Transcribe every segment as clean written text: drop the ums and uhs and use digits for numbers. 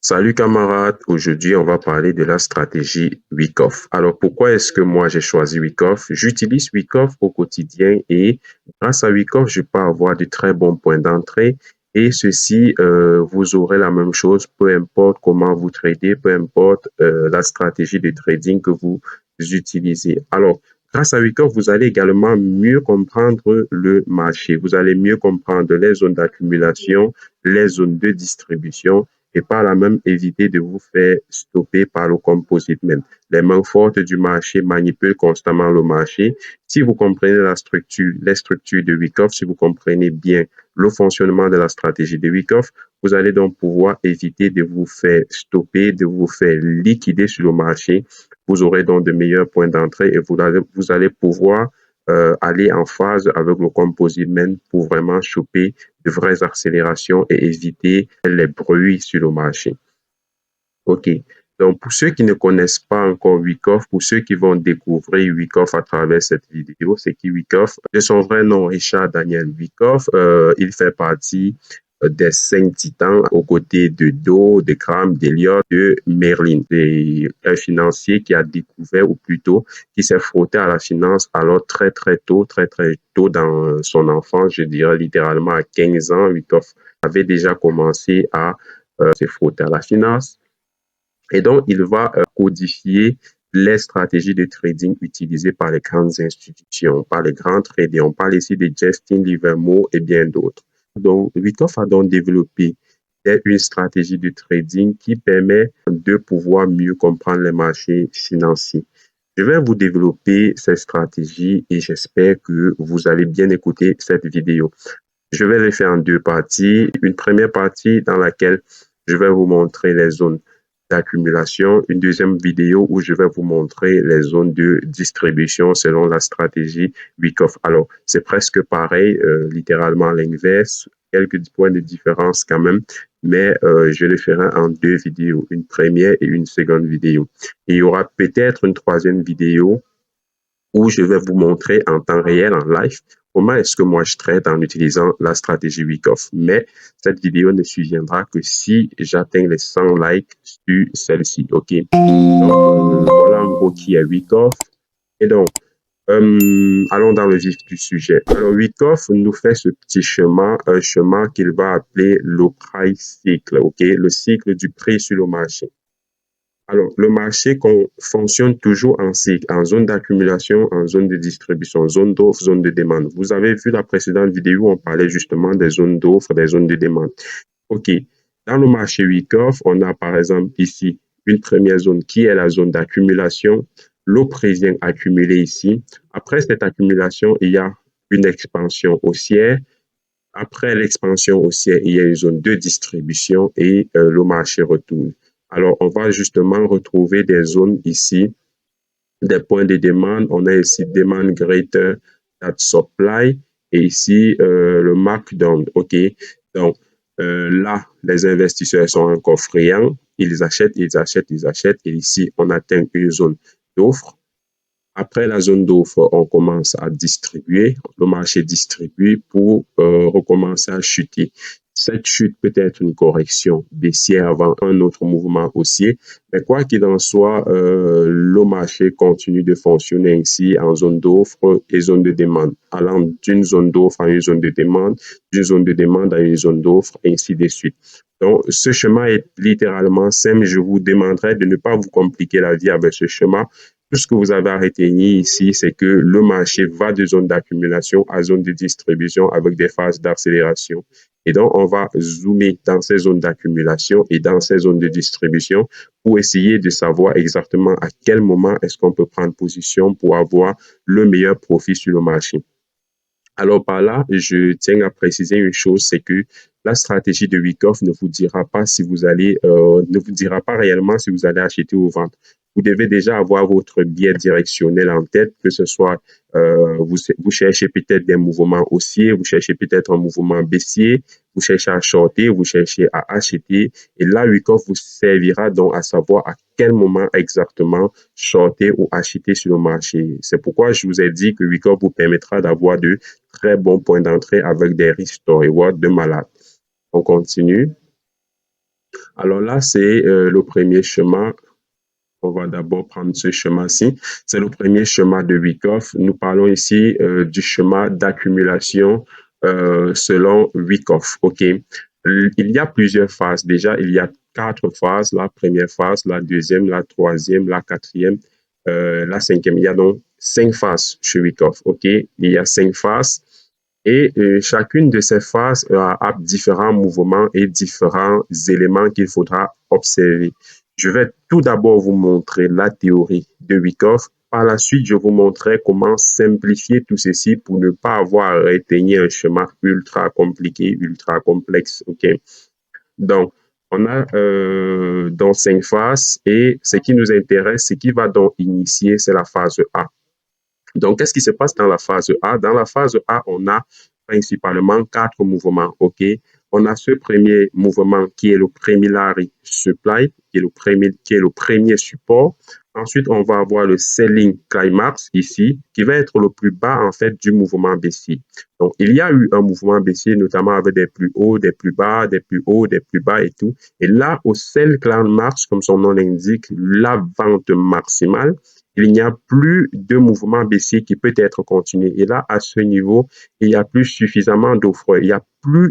Salut camarades, aujourd'hui on va parler de la stratégie Wyckoff. Alors pourquoi est-ce que moi j'ai choisi Wyckoff? J'utilise Wyckoff au quotidien et grâce à Wyckoff je peux avoir de très bons points d'entrée et ceci vous aurez la même chose peu importe comment vous tradez, peu importe la stratégie de trading que vous utilisez. Alors grâce à Wyckoff vous allez également mieux comprendre le marché, vous allez mieux comprendre les zones d'accumulation, les zones de distribution et par là même éviter de vous faire stopper par le composite même. Les mains fortes du marché manipulent constamment le marché. Si vous comprenez la structure, les structures de Wyckoff, si vous comprenez bien le fonctionnement de la stratégie de Wyckoff, vous allez donc pouvoir éviter de vous faire stopper, de vous faire liquider sur le marché. Vous aurez donc de meilleurs points d'entrée et vous allez pouvoir aller en phase avec le composite même pour vraiment choper de vraies accélérations et éviter les bruits sur le marché. OK. Donc, pour ceux qui ne connaissent pas encore Wyckoff, pour ceux qui vont découvrir Wyckoff à travers cette vidéo, c'est qui Wyckoff? De son vrai nom, Richard Daniel Wyckoff, il fait partie des 5 titans aux côtés de Dow, de Graham, d'Elliott, de Merlin. C'est un financier qui a découvert, ou plutôt, qui s'est frotté à la finance alors très tôt dans son enfance, je dirais littéralement à 15 ans. Wyckoff avait déjà commencé à se frotter à la finance. Et donc, il va codifier les stratégies de trading utilisées par les grandes institutions, par les grands traders. On parle ici de Justin Livermore et bien d'autres. Donc, Wyckoff a donc développé une stratégie de trading qui permet de pouvoir mieux comprendre les marchés financiers. Je vais vous développer cette stratégie et j'espère que vous allez bien écouter cette vidéo. Je vais le faire en 2 parties. Une première partie dans laquelle je vais vous montrer les zones d'accumulation. Une deuxième vidéo où je vais vous montrer les zones de distribution selon la stratégie Wyckoff. Alors, c'est presque pareil, littéralement à l'inverse, quelques points de différence quand même, mais je le ferai en 2 vidéos, une première et une seconde vidéo. Et il y aura peut-être une troisième vidéo où je vais vous montrer en temps réel, en live, comment est-ce que moi je trade en utilisant la stratégie Wyckoff. Mais cette vidéo ne suiviendra que si j'atteins les 100 likes sur celle-ci. OK? Donc, voilà en gros qui est Wyckoff. Et donc, allons dans le vif du sujet. Alors, Wyckoff nous fait ce petit chemin, un chemin qu'il va appeler le price cycle, OK? Le cycle du prix sur le marché. Alors, le marché fonctionne toujours en cycle, en zone d'accumulation, en zone de distribution, zone d'offre, zone de demande. Vous avez vu la précédente vidéo où on parlait justement des zones d'offre, des zones de demande. OK. Dans le marché Wyckoff, on a par exemple ici une première zone qui est la zone d'accumulation. Le prix vient accumuler ici. Après cette accumulation, il y a une expansion haussière. Après l'expansion haussière, il y a une zone de distribution et le marché retourne. Alors, on va justement retrouver des zones ici, des points de demande. On a ici demand greater than supply et ici le markdown. OK? Donc, là, les investisseurs sont encore friands. Ils achètent, ils achètent, ils achètent. Et ici, on atteint une zone d'offre. Après la zone d'offre, on commence à distribuer, le marché distribue pour recommencer à chuter. Cette chute peut être une correction baissière avant un autre mouvement haussier, mais quoi qu'il en soit, le marché continue de fonctionner ici en zone d'offre et zone de demande, allant d'une zone d'offre à une zone de demande, d'une zone de demande à une zone d'offre, et ainsi de suite. Donc, ce schéma est littéralement simple. Je vous demanderai de ne pas vous compliquer la vie avec ce schéma. Tout ce que vous avez à retenir ici, c'est que le marché va de zone d'accumulation à zone de distribution avec des phases d'accélération. Et donc, on va zoomer dans ces zones d'accumulation et dans ces zones de distribution pour essayer de savoir exactement à quel moment est-ce qu'on peut prendre position pour avoir le meilleur profit sur le marché. Alors par là, je tiens à préciser une chose, c'est que la stratégie de Wyckoff ne vous dira pas si vous allez, ne vous dira pas réellement si vous allez acheter ou vendre. Vous devez déjà avoir votre biais directionnel en tête, que ce soit vous cherchez peut-être des mouvements haussiers, vous cherchez peut-être un mouvement baissier, vous cherchez à shorter, vous cherchez à acheter. Et là, Wyckoff vous servira donc à savoir à quel moment exactement shorter ou acheter sur le marché. C'est pourquoi je vous ai dit que Wyckoff vous permettra d'avoir de très bons points d'entrée avec des risques to reward de malade. On continue. Alors là, c'est le premier schéma. On va d'abord prendre ce schéma-ci. C'est le premier schéma de Wyckoff. Nous parlons ici du schéma d'accumulation selon Wyckoff. OK. Il y a plusieurs phases. Déjà, il y a quatre phases. La première phase, la deuxième, la troisième, la quatrième, la cinquième. Il y a donc cinq phases chez Wyckoff. OK. Il y a cinq phases. Et chacune de ces phases a différents mouvements et différents éléments qu'il faudra observer. Je vais tout d'abord vous montrer la théorie de Wyckoff. Par la suite, je vous montrerai comment simplifier tout ceci pour ne pas avoir à retenir un schéma ultra compliqué, ultra complexe. OK? Donc, on a donc cinq phases et ce qui nous intéresse, ce qui va donc initier, c'est la phase A. Donc, qu'est-ce qui se passe dans la phase A? Dans la phase A, on a principalement quatre mouvements. OK? On a ce premier mouvement qui est le primary supply, qui est le premier support. Ensuite, on va avoir le selling climax ici, qui va être le plus bas en fait du mouvement baissier. Donc, il y a eu un mouvement baissier, notamment avec des plus hauts, des plus bas, des plus hauts, des plus bas et tout. Et là, au sell climax, comme son nom l'indique, la vente maximale, il n'y a plus de mouvement baissier qui peut être continué. Et là, à ce niveau, il n'y a plus suffisamment d'offres. Il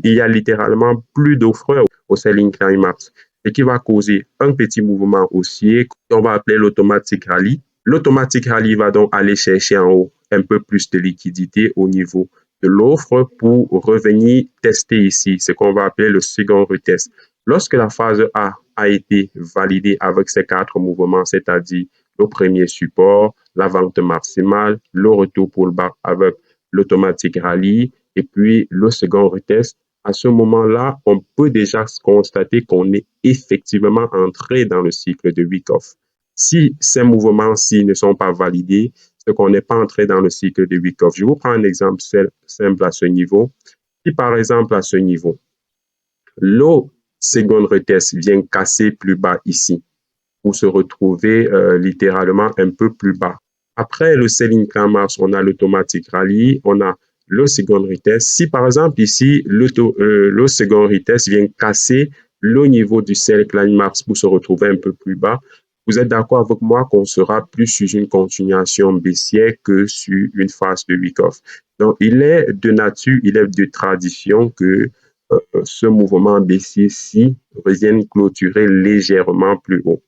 y a littéralement plus d'offres au selling climax. Ce qui va causer un petit mouvement haussier qu'on va appeler l'automatic rally. L'automatic rally va donc aller chercher en haut un peu plus de liquidité au niveau de l'offre pour revenir tester ici ce qu'on va appeler le second retest. Lorsque la phase A été validée avec ces quatre mouvements, c'est-à-dire le premier support, la vente maximale, le retour pour le bas avec l'automatic rally et puis le second retest. À ce moment-là, on peut déjà constater qu'on est effectivement entré dans le cycle de Wyckoff. Si ces mouvements-ci ne sont pas validés, c'est qu'on n'est pas entré dans le cycle de Wyckoff. Je vous prends un exemple simple à ce niveau. Si par exemple à ce niveau, le second retest vient casser plus bas ici, pour se retrouver littéralement un peu plus bas. Après le selling climax, on a l'automatic rally, on a le second retest. Si par exemple ici, le second retest vient casser le niveau du sell climax pour se retrouver un peu plus bas, vous êtes d'accord avec moi qu'on sera plus sur une continuation baissière que sur une phase de Wyckoff. Donc, il est de nature, il est de tradition que ce mouvement baissier-ci revienne clôturer légèrement plus haut.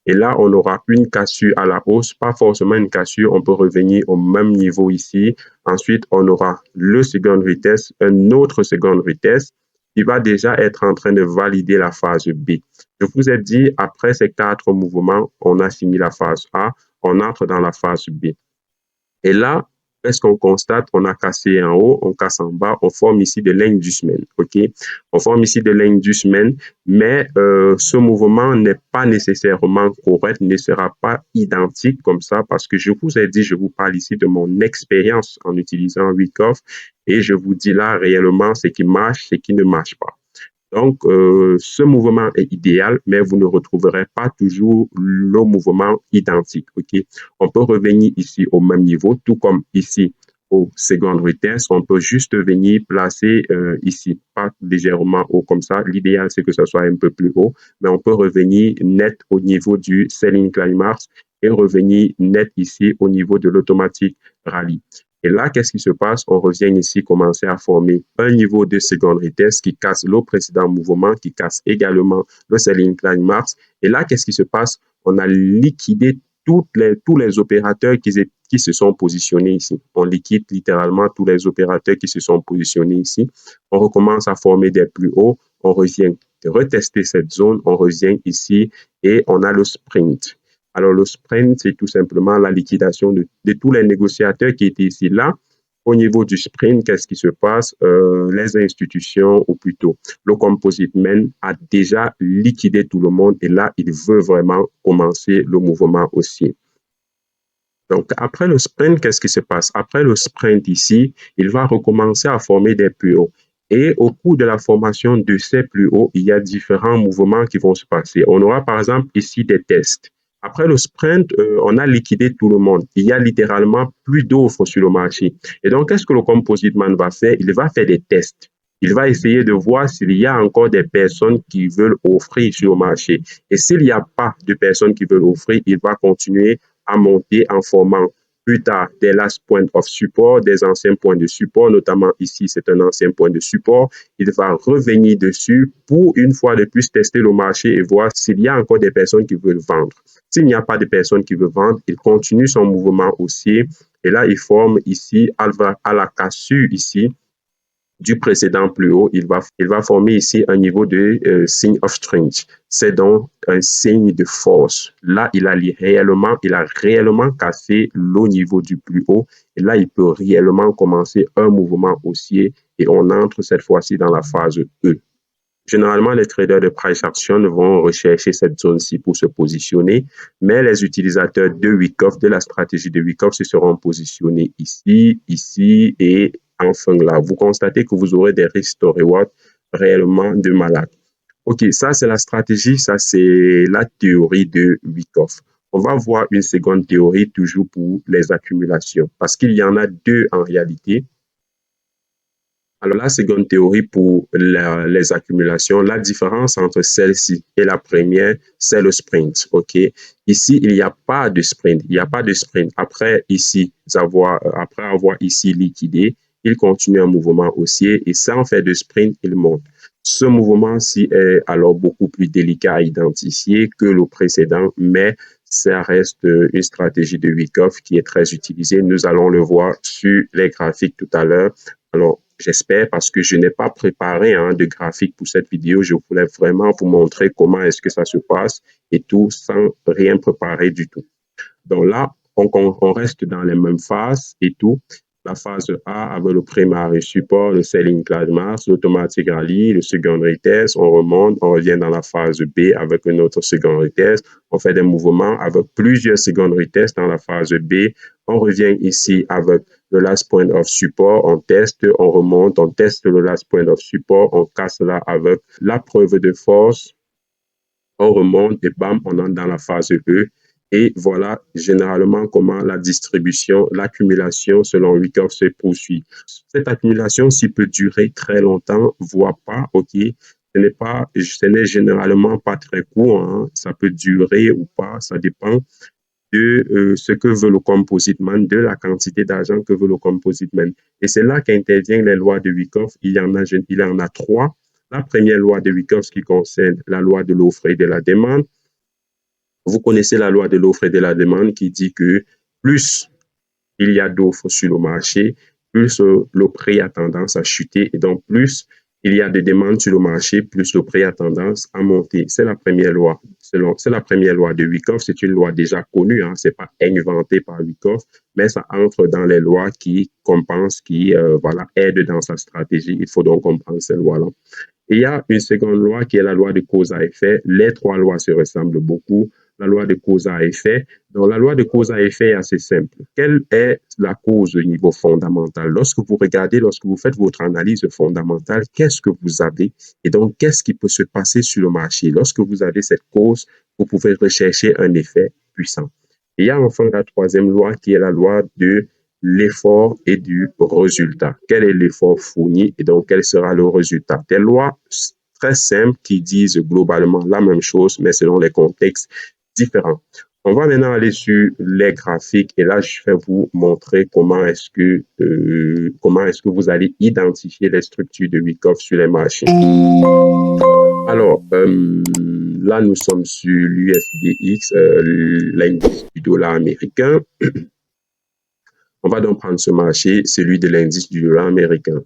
Et là, on aura une cassure à la hausse, pas forcément une cassure, on peut revenir au même niveau ici. Ensuite, on aura le second retest, un autre second retest qui va déjà être en train de valider la phase B. Je vous ai dit, après ces quatre mouvements, on a fini la phase A, on entre dans la phase B. Et là, qu'est-ce qu'on constate? On a cassé en haut, on casse en bas, on forme ici des lignes du semaine. OK? On forme ici des lignes du semaine, mais ce mouvement n'est pas nécessairement correct, ne sera pas identique comme ça parce que je vous ai dit, je vous parle ici de mon expérience en utilisant Wyckoff et je vous dis là réellement ce qui marche, ce qui ne marche pas. Donc, ce mouvement est idéal, mais vous ne retrouverez pas toujours le mouvement identique. OK? On peut revenir ici au même niveau, tout comme ici au second retest, on peut juste venir placer ici, pas légèrement haut comme ça. L'idéal, c'est que ce soit un peu plus haut, mais on peut revenir net au niveau du selling climax et revenir net ici au niveau de l'automatic rally. Et là, qu'est-ce qui se passe? On revient ici commencer à former un niveau de second retest qui casse le précédent mouvement, qui casse également le selling climax. Et là, qu'est-ce qui se passe? On a liquidé tous les opérateurs qui se sont positionnés ici. On liquide littéralement tous les opérateurs qui se sont positionnés ici. On recommence à former des plus hauts. On revient retester cette zone. On revient ici et on a le sprint. Alors, le sprint, c'est tout simplement la liquidation de tous les négociateurs qui étaient ici. Là, au niveau du sprint, qu'est-ce qui se passe? Les institutions, ou plutôt le composite man, a déjà liquidé tout le monde et là, il veut vraiment commencer le mouvement aussi. Donc, après le sprint, qu'est-ce qui se passe? Après le sprint ici, il va recommencer à former des plus hauts. Et au cours de la formation de ces plus hauts, il y a différents mouvements qui vont se passer. On aura par exemple ici des tests. Après le sprint, on a liquidé tout le monde. Il y a littéralement plus d'offres sur le marché. Et donc, qu'est-ce que le composite man va faire? Il va faire des tests. il va essayer de voir s'il y a encore des personnes qui veulent offrir sur le marché. Et s'il n'y a pas de personnes qui veulent offrir, il va continuer à monter en formant plus tard des last points of support, des anciens points de support, notamment ici, c'est un ancien point de support. Il va revenir dessus pour une fois de plus tester le marché et voir s'il y a encore des personnes qui veulent vendre. S'il n'y a pas de personnes qui veulent vendre, il continue son mouvement haussier et là, il forme ici, à la cassure ici, du précédent plus haut, il va former ici un niveau de signe of strength. C'est donc un signe de force. Là, il a réellement cassé le niveau du plus haut. Et là, il peut réellement commencer un mouvement haussier et on entre cette fois-ci dans la phase E. Généralement, les traders de price action vont rechercher cette zone-ci pour se positionner, mais les utilisateurs de Wyckoff, de la stratégie de Wyckoff, se seront positionnés ici, ici et enfin là. Vous constatez que vous aurez des risques to reward réellement de malade. OK, ça c'est la stratégie, ça c'est la théorie de Wyckoff. On va voir une seconde théorie toujours pour les accumulations, parce qu'il y en a deux en réalité. Alors, la seconde théorie pour les accumulations, la différence entre celle-ci et la première, c'est le sprint. OK? Ici, il n'y a pas de sprint. Il n'y a pas de sprint. Après avoir ici liquidé, il continue un mouvement haussier et sans faire de sprint, il monte. Ce mouvement-ci est alors beaucoup plus délicat à identifier que le précédent, mais ça reste une stratégie de Wyckoff qui est très utilisée. Nous allons le voir sur les graphiques tout à l'heure. Alors, j'espère parce que je n'ai pas préparé de graphique pour cette vidéo. Je voulais vraiment vous montrer comment est-ce que ça se passe et tout sans rien préparer du tout. Donc là, on reste dans les mêmes phases et tout. La phase A avec le primary support, le selling class mass, l'automatic rally, le secondary test, on remonte, on revient dans la phase B avec un autre secondary test, on fait des mouvements avec plusieurs secondary tests dans la phase B, on revient ici avec le last point of support, on teste, on remonte, on teste le last point of support, on casse là avec la preuve de force, on remonte et bam, on entre dans la phase E. Et voilà généralement comment la distribution, l'accumulation selon Wyckoff se poursuit. Cette accumulation, s'il peut durer très longtemps, voire pas, OK, ce n'est généralement pas très court, hein. Ça peut durer ou pas, ça dépend de ce que veut le composite man, de la quantité d'argent que veut le composite man. Et c'est là qu'interviennent les lois de Wyckoff. Il y en a trois. La première loi de Wyckoff qui concerne la loi de l'offre et de la demande. Vous connaissez la loi de l'offre et de la demande qui dit que plus il y a d'offres sur le marché, plus le prix a tendance à chuter et donc plus il y a de demandes sur le marché, plus le prix a tendance à monter. C'est la première loi. C'est la première loi de Wyckoff. C'est une loi déjà connue. Hein. C'est pas inventé par Wyckoff, mais ça entre dans les lois qui compensent, qui aident dans sa stratégie. Il faut donc comprendre ces lois-là. Et il y a une seconde loi qui est la loi de cause à effet. Les trois lois se ressemblent beaucoup. La loi de cause à effet. Donc, la loi de cause à effet est assez simple. Quelle est la cause au niveau fondamental? Lorsque vous faites votre analyse fondamentale, qu'est-ce que vous avez? Et donc, qu'est-ce qui peut se passer sur le marché? Lorsque vous avez cette cause, vous pouvez rechercher un effet puissant. Et il y a enfin la troisième loi qui est la loi de l'effort et du résultat. Quel est l'effort fourni et donc quel sera le résultat? Des lois très simples qui disent globalement la même chose, mais selon les contextes différents. On va maintenant aller sur les graphiques et là, je vais vous montrer comment est-ce que vous allez identifier les structures de Wyckoff sur les marchés. Alors, là, nous sommes sur l'USDX, l'indice du dollar américain. On va donc prendre ce marché, celui de l'indice du dollar américain.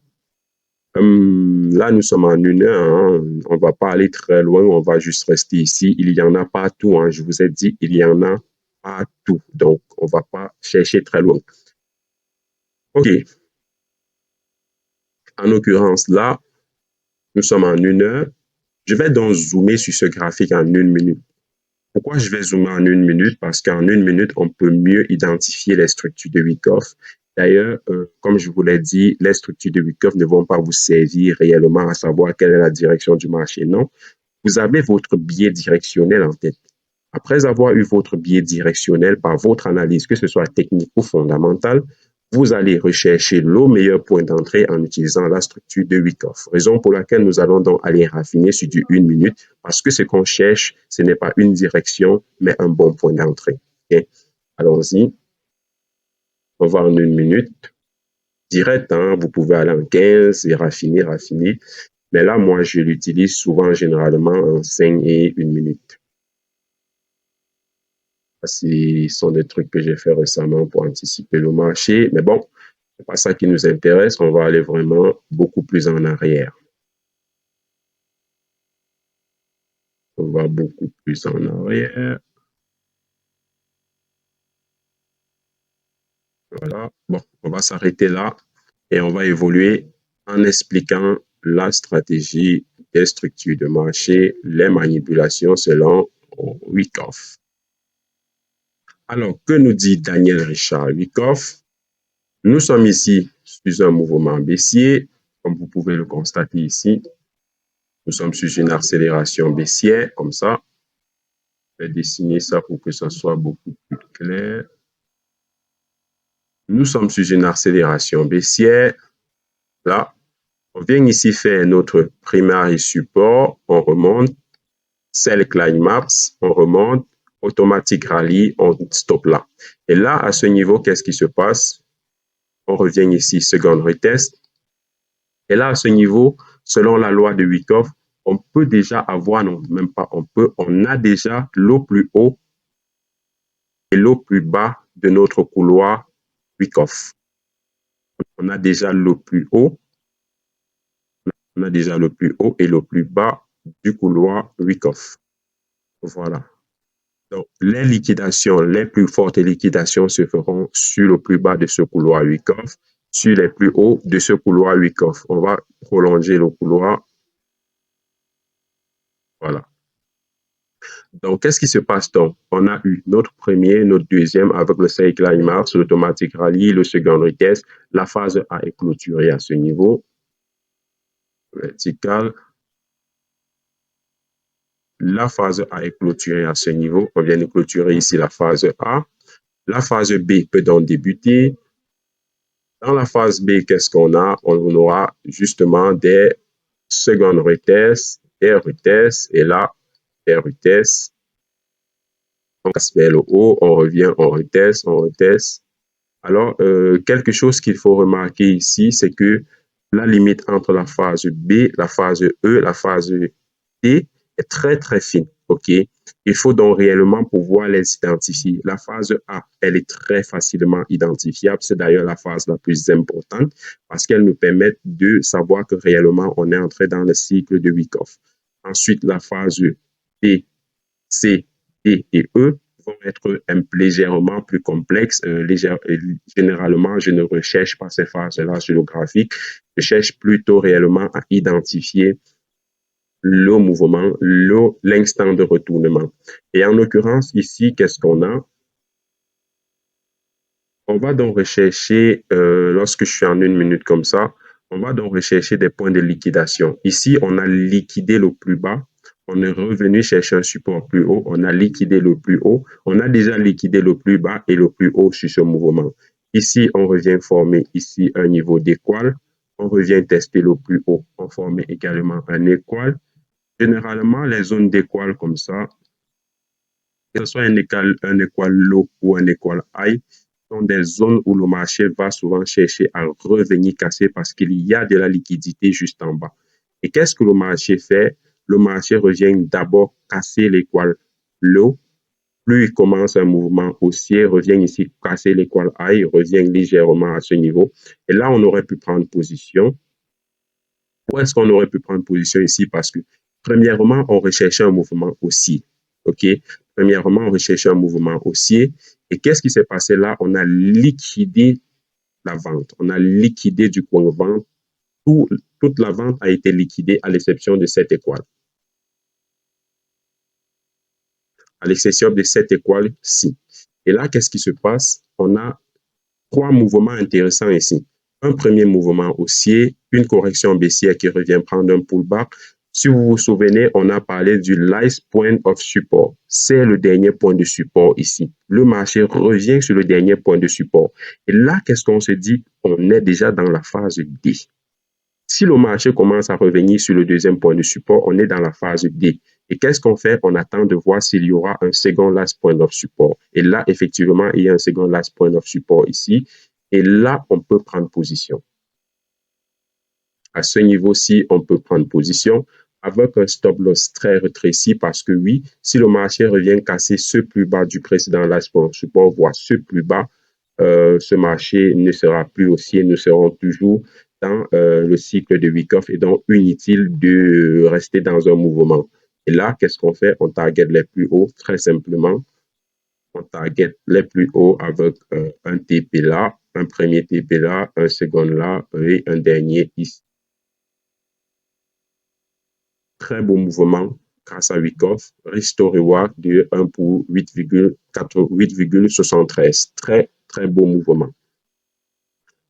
Là, nous sommes en 1 heure. Hein. On ne va pas aller très loin. On va juste rester ici. Il y en a partout. Hein. Je vous ai dit, il y en a partout. Donc, on ne va pas chercher très loin. OK. En l'occurrence, là, nous sommes en 1 heure. Je vais donc zoomer sur ce graphique en 1 minute. Pourquoi je vais zoomer en 1 minute? Parce qu'en 1 minute, on peut mieux identifier les structures de Wyckoff. D'ailleurs, comme je vous l'ai dit, les structures de Wyckoff ne vont pas vous servir réellement à savoir quelle est la direction du marché. Non, vous avez votre biais directionnel en tête. Après avoir eu votre biais directionnel par votre analyse, que ce soit technique ou fondamentale, vous allez rechercher le meilleur point d'entrée en utilisant la structure de Wyckoff. Raison pour laquelle nous allons donc aller raffiner sur du 1 minute, parce que ce qu'on cherche, ce n'est pas une direction, mais un bon point d'entrée. Okay? Allons-y. On va en 1 minute. Direct, hein, vous pouvez aller en 15 et raffiner. Mais là, moi, je l'utilise souvent, généralement, en 5 et 1 minute. Ce sont des trucs que j'ai fait récemment pour anticiper le marché. Mais bon, c'est pas ça qui nous intéresse. On va aller vraiment beaucoup plus en arrière. On va beaucoup plus en arrière. Voilà. Bon, on va s'arrêter là et on va évoluer en expliquant la stratégie des structures de marché, les manipulations selon Wyckoff. Alors, que nous dit Daniel Richard Wyckoff? Nous sommes ici sur un mouvement baissier, comme vous pouvez le constater ici. Nous sommes sur une accélération baissière, comme ça. Je vais dessiner ça pour que ça soit beaucoup plus clair. Nous sommes sur une accélération baissière. Là, on vient ici faire notre primary support, on remonte, sell climax, on remonte, automatique rallye, on stop là. Et là, à ce niveau, qu'est-ce qui se passe? On revient ici, second retest. Et là, à ce niveau, selon la loi de Wyckoff, on peut déjà avoir, non, même pas on peut, on a déjà l'eau plus haut et l'eau plus bas de notre couloir Wyckoff. On a déjà le plus haut, on a déjà le plus haut et le plus bas du couloir Wyckoff. Voilà. Donc, les liquidations, les plus fortes liquidations se feront sur le plus bas de ce couloir Wyckoff, sur les plus hauts de ce couloir Wyckoff. On va prolonger le couloir. Voilà. Donc, qu'est-ce qui se passe donc? On a eu notre premier, notre deuxième avec le sell climax, l'automatique rallye, le second retest. La phase A est clôturée à ce niveau. Vertical. La phase A est clôturée à ce niveau. On vient de clôturer ici la phase A. La phase B peut donc débuter. Dans la phase B, qu'est-ce qu'on a? On aura justement des second retests, des retests, et là, des retests. On casse vers le haut, on revient, on reteste, on reteste. Alors, quelque chose qu'il faut remarquer ici, c'est que la limite entre la phase B, la phase E, la phase T est très, très fine. OK? Il faut donc réellement pouvoir les identifier. La phase A, elle est très facilement identifiable. C'est d'ailleurs la phase la plus importante parce qu'elle nous permet de savoir que réellement, on est entré dans le cycle de Wyckoff. Ensuite, la phase B, C, D et E vont être légèrement plus complexes. Généralement, je ne recherche pas ces phases-là sur le graphique. Je cherche plutôt réellement à identifier le mouvement, l'instant de retournement. Et en l'occurrence, ici, qu'est-ce qu'on a? On va donc rechercher, lorsque je suis en 1 minute comme ça, on va donc rechercher des points de liquidation. Ici, on a liquidé le plus bas. On est revenu chercher un support plus haut. On a liquidé le plus haut. On a déjà liquidé le plus bas et le plus haut sur ce mouvement. Ici, on revient former ici un niveau d'équal. On revient tester le plus haut. On forme également un équal. Généralement, les zones d'équal comme ça, que ce soit un équal low ou un équal high, sont des zones où le marché va souvent chercher à revenir casser parce qu'il y a de la liquidité juste en bas. Et qu'est-ce que le marché fait? Le marché revient d'abord casser l'équal low. Plus il commence un mouvement haussier, revient ici casser l'équal high, revient légèrement à ce niveau. Et là, on aurait pu prendre position. Où est-ce qu'on aurait pu prendre position ici? Parce que, premièrement, on recherchait un mouvement haussier. OK? Premièrement, on recherchait un mouvement haussier. Et qu'est-ce qui s'est passé là? On a liquidé la vente. On a liquidé du point de vente. Toute la vente a été liquidée à l'exception de cette étoile. À l'exception de cette étoile-ci. Et là, qu'est-ce qui se passe? On a 3 mouvements intéressants ici. Un premier mouvement haussier, une correction baissière qui revient prendre un pullback, Si vous vous souvenez, on a parlé du last point of support. C'est le dernier point de support ici. Le marché revient sur le dernier point de support. Et là, qu'est-ce qu'on se dit? On est déjà dans la phase D. Si le marché commence à revenir sur le deuxième point de support, on est dans la phase D. Et qu'est-ce qu'on fait? On attend de voir s'il y aura un second last point of support. Et là, effectivement, il y a un second last point of support ici. Et là, on peut prendre position. À ce niveau-ci, on peut prendre position avec un stop loss très rétréci parce que oui, si le marché revient casser ce plus bas du précédent last point of support, voire ce plus bas, ce marché ne sera plus haussier, nous serons toujours dans le cycle de Wyckoff et donc inutile de rester dans un mouvement. Et là, qu'est-ce qu'on fait? On target les plus hauts, très simplement. On target les plus hauts avec un TP là, un premier TP là, un second là et un dernier ici. Très beau mouvement grâce à Wyckoff, risk to reward de 1 pour 8,73. Très, très beau mouvement.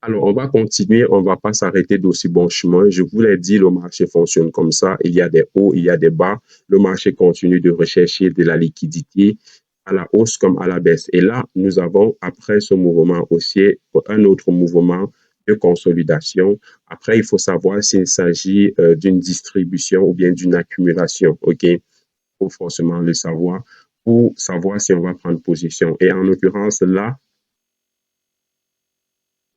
Alors, on va continuer, on ne va pas s'arrêter d'aussi bon chemin. Je vous l'ai dit, le marché fonctionne comme ça. Il y a des hauts, il y a des bas. Le marché continue de rechercher de la liquidité à la hausse comme à la baisse. Et là, nous avons, après ce mouvement haussier, un autre mouvement de consolidation. Après, il faut savoir s'il s'agit d'une distribution ou bien d'une accumulation. OK? Il faut forcément le savoir pour savoir si on va prendre position. Et en l'occurrence, là,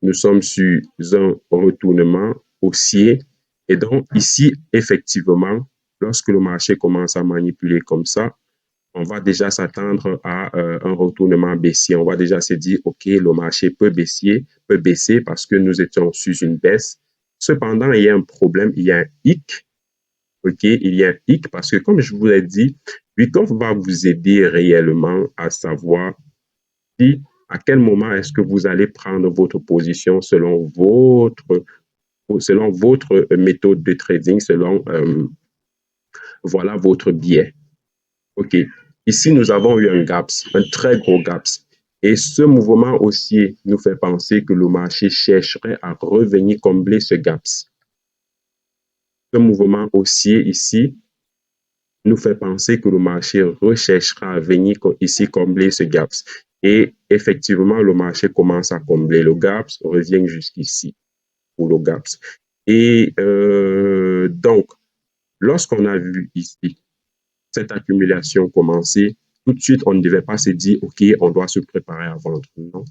nous sommes sur un retournement haussier. Et donc, ici, effectivement, lorsque le marché commence à manipuler comme ça, on va déjà s'attendre à un retournement baissier. On va déjà se dire, OK, le marché peut baisser parce que nous étions sur une baisse. Cependant, il y a un problème, il y a un hic. OK, il y a un hic parce que, comme je vous l'ai dit, Wyckoff va vous aider réellement à savoir si à quel moment est-ce que vous allez prendre votre position selon votre méthode de trading, selon voilà votre biais. OK. Ici, nous avons eu un gaps, un très gros gaps. Et ce mouvement haussier nous fait penser que le marché chercherait à revenir combler ce gaps. Ce mouvement haussier ici nous fait penser que le marché recherchera à venir ici combler ce gaps. Et effectivement, le marché commence à combler le gaps, revient jusqu'ici pour le gaps. Et donc, lorsqu'on a vu ici cette accumulation commencer, tout de suite, on ne devait pas se dire, OK, on doit se préparer à vendre. Non.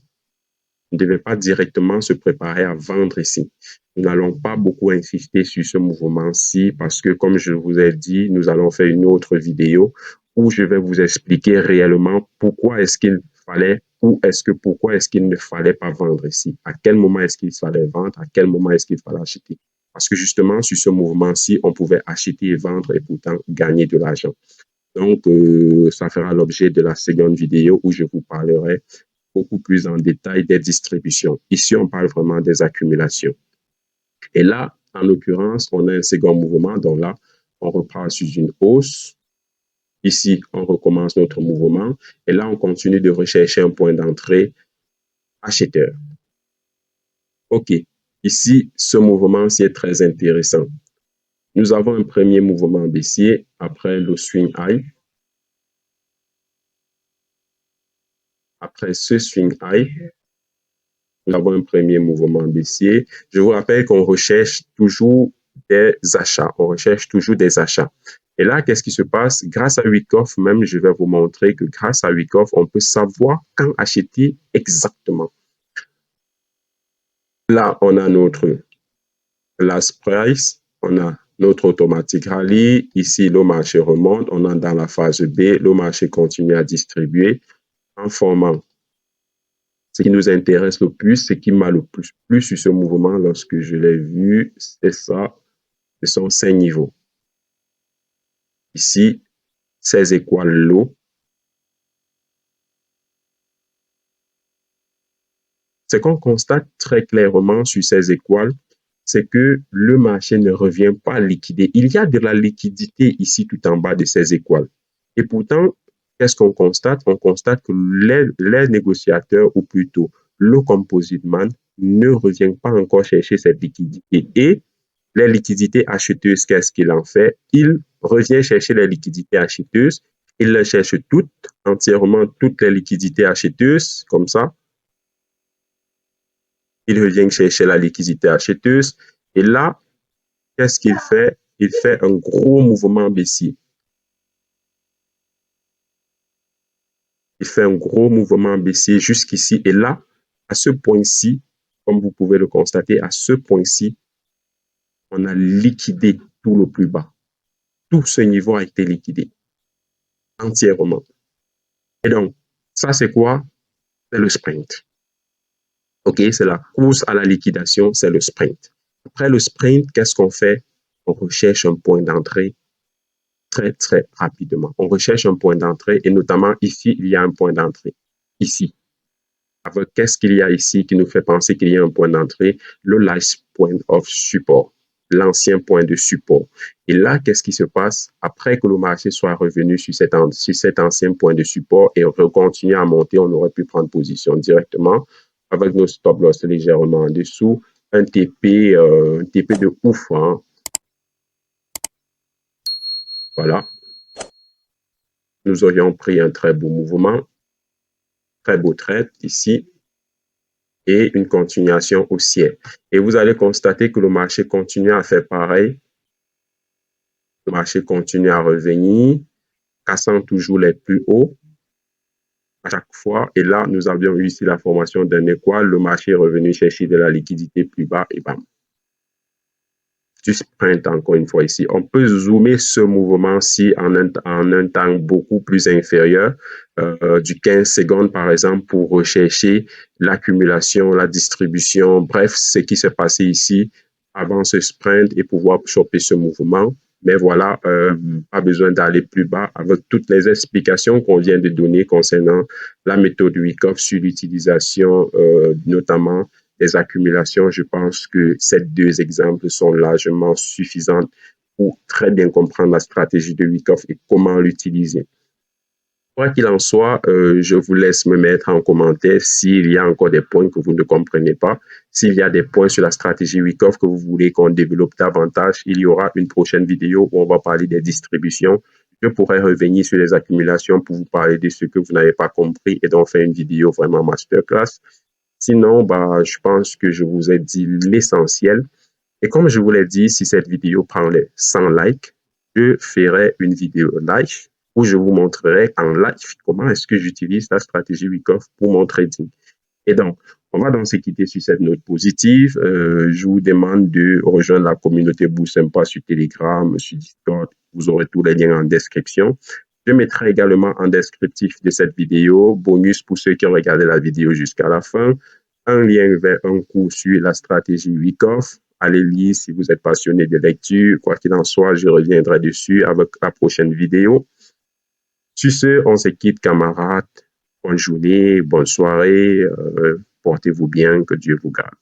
On ne devait pas directement se préparer à vendre ici. Nous n'allons pas beaucoup insister sur ce mouvement-ci parce que, comme je vous ai dit, nous allons faire une autre vidéo où je vais vous expliquer réellement pourquoi est-ce qu'il fallait pourquoi est-ce qu'il ne fallait pas vendre ici. À quel moment est-ce qu'il fallait vendre, à quel moment est-ce qu'il fallait acheter. Parce que justement, sur ce mouvement-ci, on pouvait acheter et vendre et pourtant gagner de l'argent. Donc, ça fera l'objet de la seconde vidéo où je vous parlerai beaucoup plus en détail des distributions. Ici, on parle vraiment des accumulations. Et là, en l'occurrence, on a un second mouvement. Donc là, on repart sur une hausse. Ici, on recommence notre mouvement. Et là, on continue de rechercher un point d'entrée acheteur. OK. Ici, ce mouvement-ci est très intéressant. Nous avons un premier mouvement baissier après le swing high. Après ce swing high, nous avons un premier mouvement baissier. Je vous rappelle qu'on recherche toujours des achats. On recherche toujours des achats. Et là, qu'est-ce qui se passe? Grâce à Wyckoff, même, je vais vous montrer que grâce à Wyckoff, on peut savoir quand acheter exactement. Là, on a notre last price. On a notre automatic rallye. Ici, le marché remonte. On est dans la phase B. Le marché continue à distribuer en formant. Ce qui nous intéresse le plus, ce qui m'a le plus plu sur ce mouvement lorsque je l'ai vu, c'est ça, ce sont ces niveaux. Ici, 16 étoiles l'eau. Ce qu'on constate très clairement sur ces étoiles, c'est que le marché ne revient pas liquider. Il y a de la liquidité ici tout en bas de ces étoiles. Et pourtant, qu'est-ce qu'on constate? On constate que les négociateurs, ou plutôt le composite man, ne revient pas encore chercher cette liquidité. Et les liquidités acheteuses, qu'est-ce qu'il en fait? Il revient chercher les liquidités acheteuses. Il les cherche toutes, entièrement toutes les liquidités acheteuses, comme ça. Il revient chercher la liquidité acheteuse. Et là, qu'est-ce qu'il fait? Il fait un gros mouvement baissier. Il fait un gros mouvement baissier jusqu'ici. Et là, à ce point-ci, comme vous pouvez le constater, à ce point-ci, on a liquidé tout le plus bas. Tout ce niveau a été liquidé entièrement. Et donc, ça, c'est quoi? C'est le sprint. OK, c'est la course à la liquidation, c'est le sprint. Après le sprint, qu'est-ce qu'on fait? On recherche un point d'entrée très, très rapidement. On recherche un point d'entrée et notamment ici, il y a un point d'entrée. Ici. Avec qu'est-ce qu'il y a ici qui nous fait penser qu'il y a un point d'entrée? Le last point of support, l'ancien point de support. Et là, qu'est-ce qui se passe? Après que le marché soit revenu sur cet ancien point de support et continue à monter, on aurait pu prendre position directement avec nos stop loss légèrement en dessous, un TP de ouf. Hein. Voilà. Nous aurions pris un très beau mouvement, très beau trade ici et une continuation haussière. Et vous allez constater que le marché continue à faire pareil. Le marché continue à revenir, cassant toujours les plus hauts à chaque fois. Et là, nous avions eu ici la formation d'un étoile. Le marché est revenu chercher de la liquidité plus bas et bam. Du sprint encore une fois ici. On peut zoomer ce mouvement-ci en un temps beaucoup plus inférieur, du 15 secondes par exemple, pour rechercher l'accumulation, la distribution, bref, ce qui s'est passé ici avant ce sprint et pouvoir choper ce mouvement. Mais voilà, pas besoin d'aller plus bas avec toutes les explications qu'on vient de donner concernant la méthode Wyckoff sur l'utilisation notamment des accumulations. Je pense que ces deux exemples sont largement suffisants pour très bien comprendre la stratégie de Wyckoff et comment l'utiliser. Quoi qu'il en soit, je vous laisse me mettre en commentaire s'il y a encore des points que vous ne comprenez pas. S'il y a des points sur la stratégie Wyckoff que vous voulez qu'on développe davantage, il y aura une prochaine vidéo où on va parler des distributions. Je pourrais revenir sur les accumulations pour vous parler de ce que vous n'avez pas compris et donc faire une vidéo vraiment masterclass. Sinon, bah, je pense que je vous ai dit l'essentiel. Et comme je vous l'ai dit, si cette vidéo prend les 100 likes, je ferai une vidéo live où je vous montrerai en live comment est-ce que j'utilise la stratégie Wyckoff pour mon trading. Et donc, on va donc se quitter sur cette note positive. Je vous demande de rejoindre la communauté Bourse Sympa sur Telegram, sur Discord. Vous aurez tous les liens en description. Je mettrai également en descriptif de cette vidéo, bonus pour ceux qui ont regardé la vidéo jusqu'à la fin, un lien vers un cours sur la stratégie Wyckoff. Allez lire si vous êtes passionné de lecture. Quoi qu'il en soit, je reviendrai dessus avec la prochaine vidéo. Sur ce, on se quitte, camarades. Bonne journée, bonne soirée. Portez-vous bien, que Dieu vous garde.